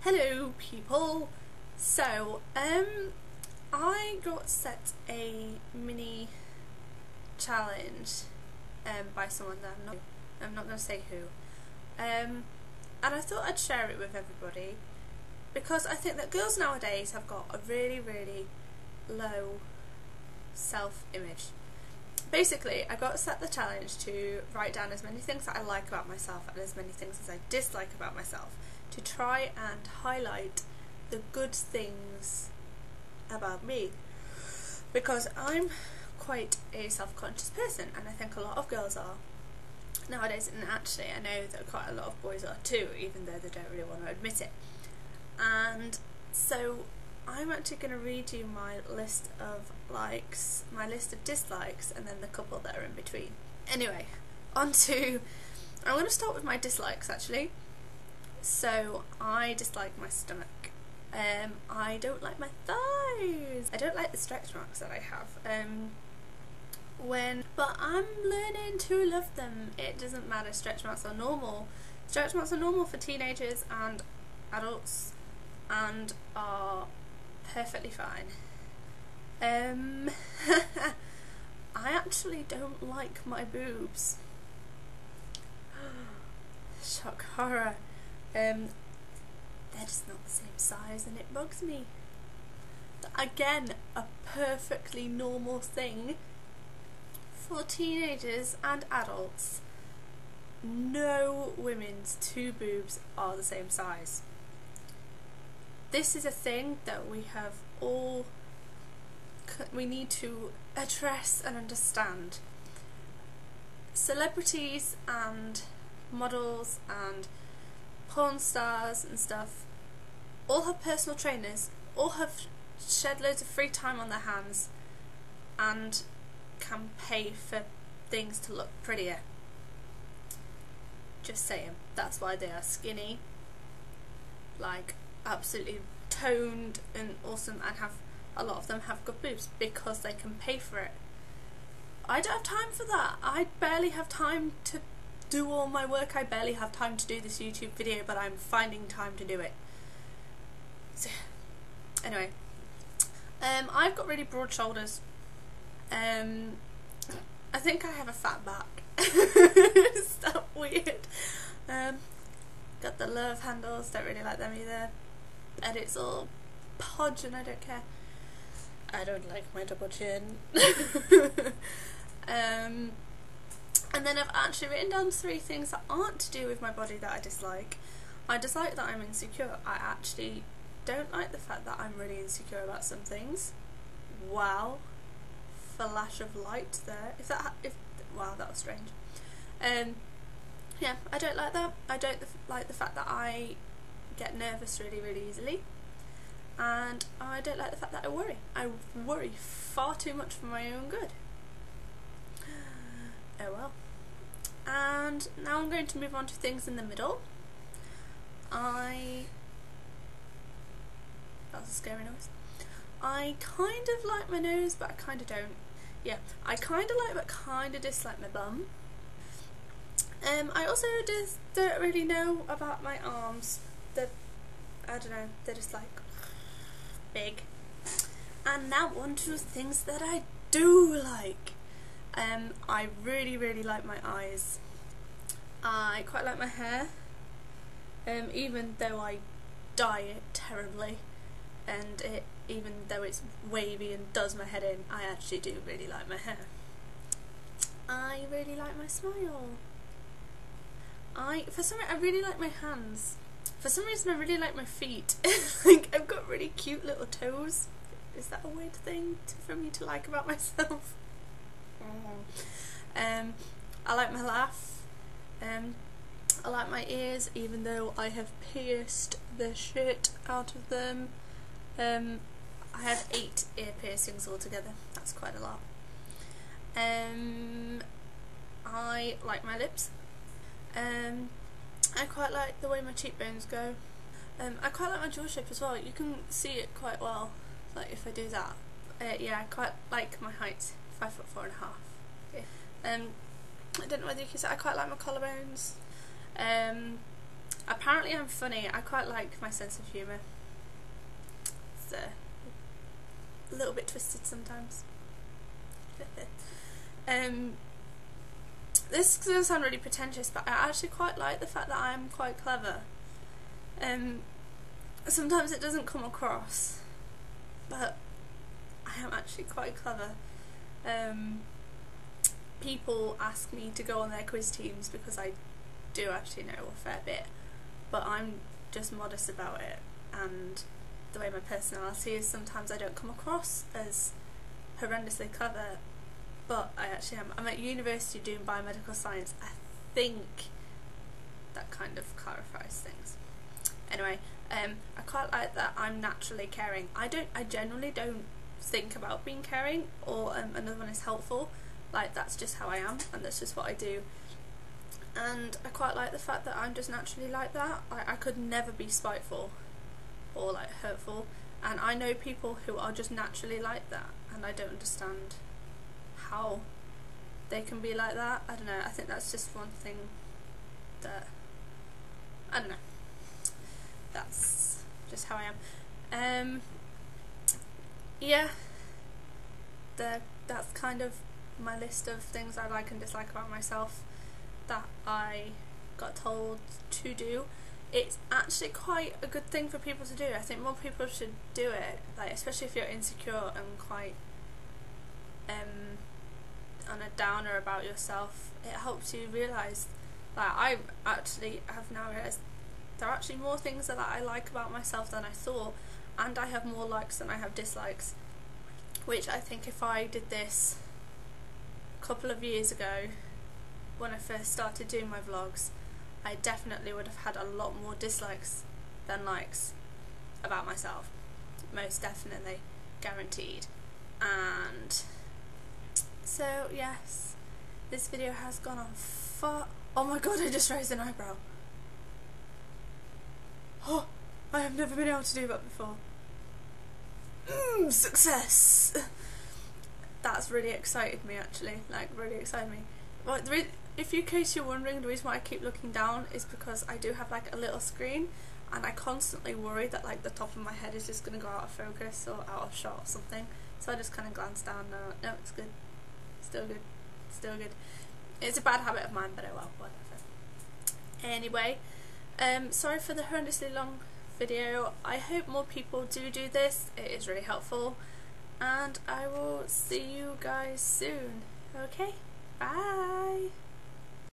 Hello people. So I got set a mini challenge by someone that I'm not going to say who, and I thought I'd share it with everybody because I think that girls nowadays have got a really low self-image. Basically, I got set the challenge to write down as many things that I like about myself and as many things as I dislike about myself, to try and highlight the good things about me, because I'm quite a self-conscious person, and I think a lot of girls are nowadays, and actually I know that quite a lot of boys are too, even though they don't really want to admit it. And so I'm actually going to read you my list of likes, my list of dislikes, and then the couple that are in between. Anyway, I'm going to start with my dislikes actually. So I dislike my stomach. I don't like my thighs. I don't like the stretch marks that I have. But I'm learning to love them. It doesn't matter. Stretch marks are normal. Stretch marks are normal for teenagers and adults, and are perfectly fine. I actually don't like my boobs. Shock horror. They're just not the same size, and it bugs me. Again, a perfectly normal thing for teenagers and adults. No women's two boobs are the same size. This is a thing that we need to address and understand. Celebrities and models and porn stars and stuff all have personal trainers, all have shed loads of free time on their hands, and can pay for things to look prettier. Just saying, that's why they are skinny, like absolutely toned and awesome, and a lot of them have good boobs because they can pay for it. I don't have time for that. I barely have time to do all my work. I barely have time to do this YouTube video, but I'm finding time to do it. So, anyway, I've got really broad shoulders. I think I have a fat back. Is that weird? Got the love handles, don't really like them either. And it's all podge and I don't care. I don't like my double chin. And then I've actually written down 3 things that aren't to do with my body that I dislike. I dislike that I'm insecure. I actually don't like the fact that I'm really insecure about some things. Wow. Flash of light there. Wow, that was strange. Yeah, I don't like that. I don't like the fact that I get nervous really easily. And I don't like the fact that I worry. I worry far too much for my own good. Oh well. And now I'm going to move on to things in the middle. That was a scary noise. I kind of like my nose, but I kind of don't. Yeah, I kind of like but kind of dislike my bum. I also just don't really know about my arms. I don't know, they're just like big. And now on to things that I do like. I really like my eyes. I quite like my hair, even though I dye it terribly, and even though it's wavy and does my head in, I actually do really like my hair. I really like my smile. For some reason I really like my hands. For some reason I really like my feet. Like, I've got really cute little toes. Is that a weird thing for me to like about myself? I like my laugh. I like my ears, even though I have pierced the shit out of them. I have 8 ear piercings altogether. That's quite a lot. I like my lips. I quite like the way my cheekbones go. I quite like my jaw shape as well. You can see it quite well, like if I do that. Yeah, I quite like my height, 5'4.5". I don't know whether you can see. I quite like my collarbones. Apparently I'm funny. I quite like my sense of humour. It's a little bit twisted sometimes. This is going to sound really pretentious, but I actually quite like the fact that I'm quite clever. Sometimes it doesn't come across, but I am actually quite clever. People ask me to go on their quiz teams because I do actually know a fair bit, but I'm just modest about it, and the way my personality is, sometimes I don't come across as horrendously clever, but I actually am. I'm at university doing biomedical science. I think that kind of clarifies things. Anyway, I quite like that I'm naturally caring. I generally don't think about being caring, or another one is helpful. Like, that's just how I am, and that's just what I do. And I quite like the fact that I'm just naturally like that. I could never be spiteful or like hurtful, and I know people who are just naturally like that, and I don't understand how they can be like that. I don't know, I think that's just one thing that, I don't know, that's just how I am. Yeah, that's kind of my list of things I like and dislike about myself that I got told to do. It's actually quite a good thing for people to do. I think more people should do it, like, especially if you're insecure and quite on a downer about yourself. It helps you realise, like, I actually have now realised there are actually more things that I like about myself than I thought, and I have more likes than I have dislikes, which I think if I did this a couple of years ago when I first started doing my vlogs, I definitely would have had a lot more dislikes than likes about myself. Most definitely, guaranteed. And so yes, this video has gone on far. Oh my god, I just raised an eyebrow. Oh, I have never been able to do that before. Success! That's really excited me, actually, like, really excited me. Well, in case you're wondering, the reason why I keep looking down is because I do have like a little screen, and I constantly worry that like the top of my head is just going to go out of focus or out of shot or something, so I just kind of glance down. No, it's good, still good, still good. It's a bad habit of mine, but oh well, whatever. Anyway, sorry for the horrendously long video. I hope more people do this. It is really helpful, and I will see you guys soon. Okay, bye.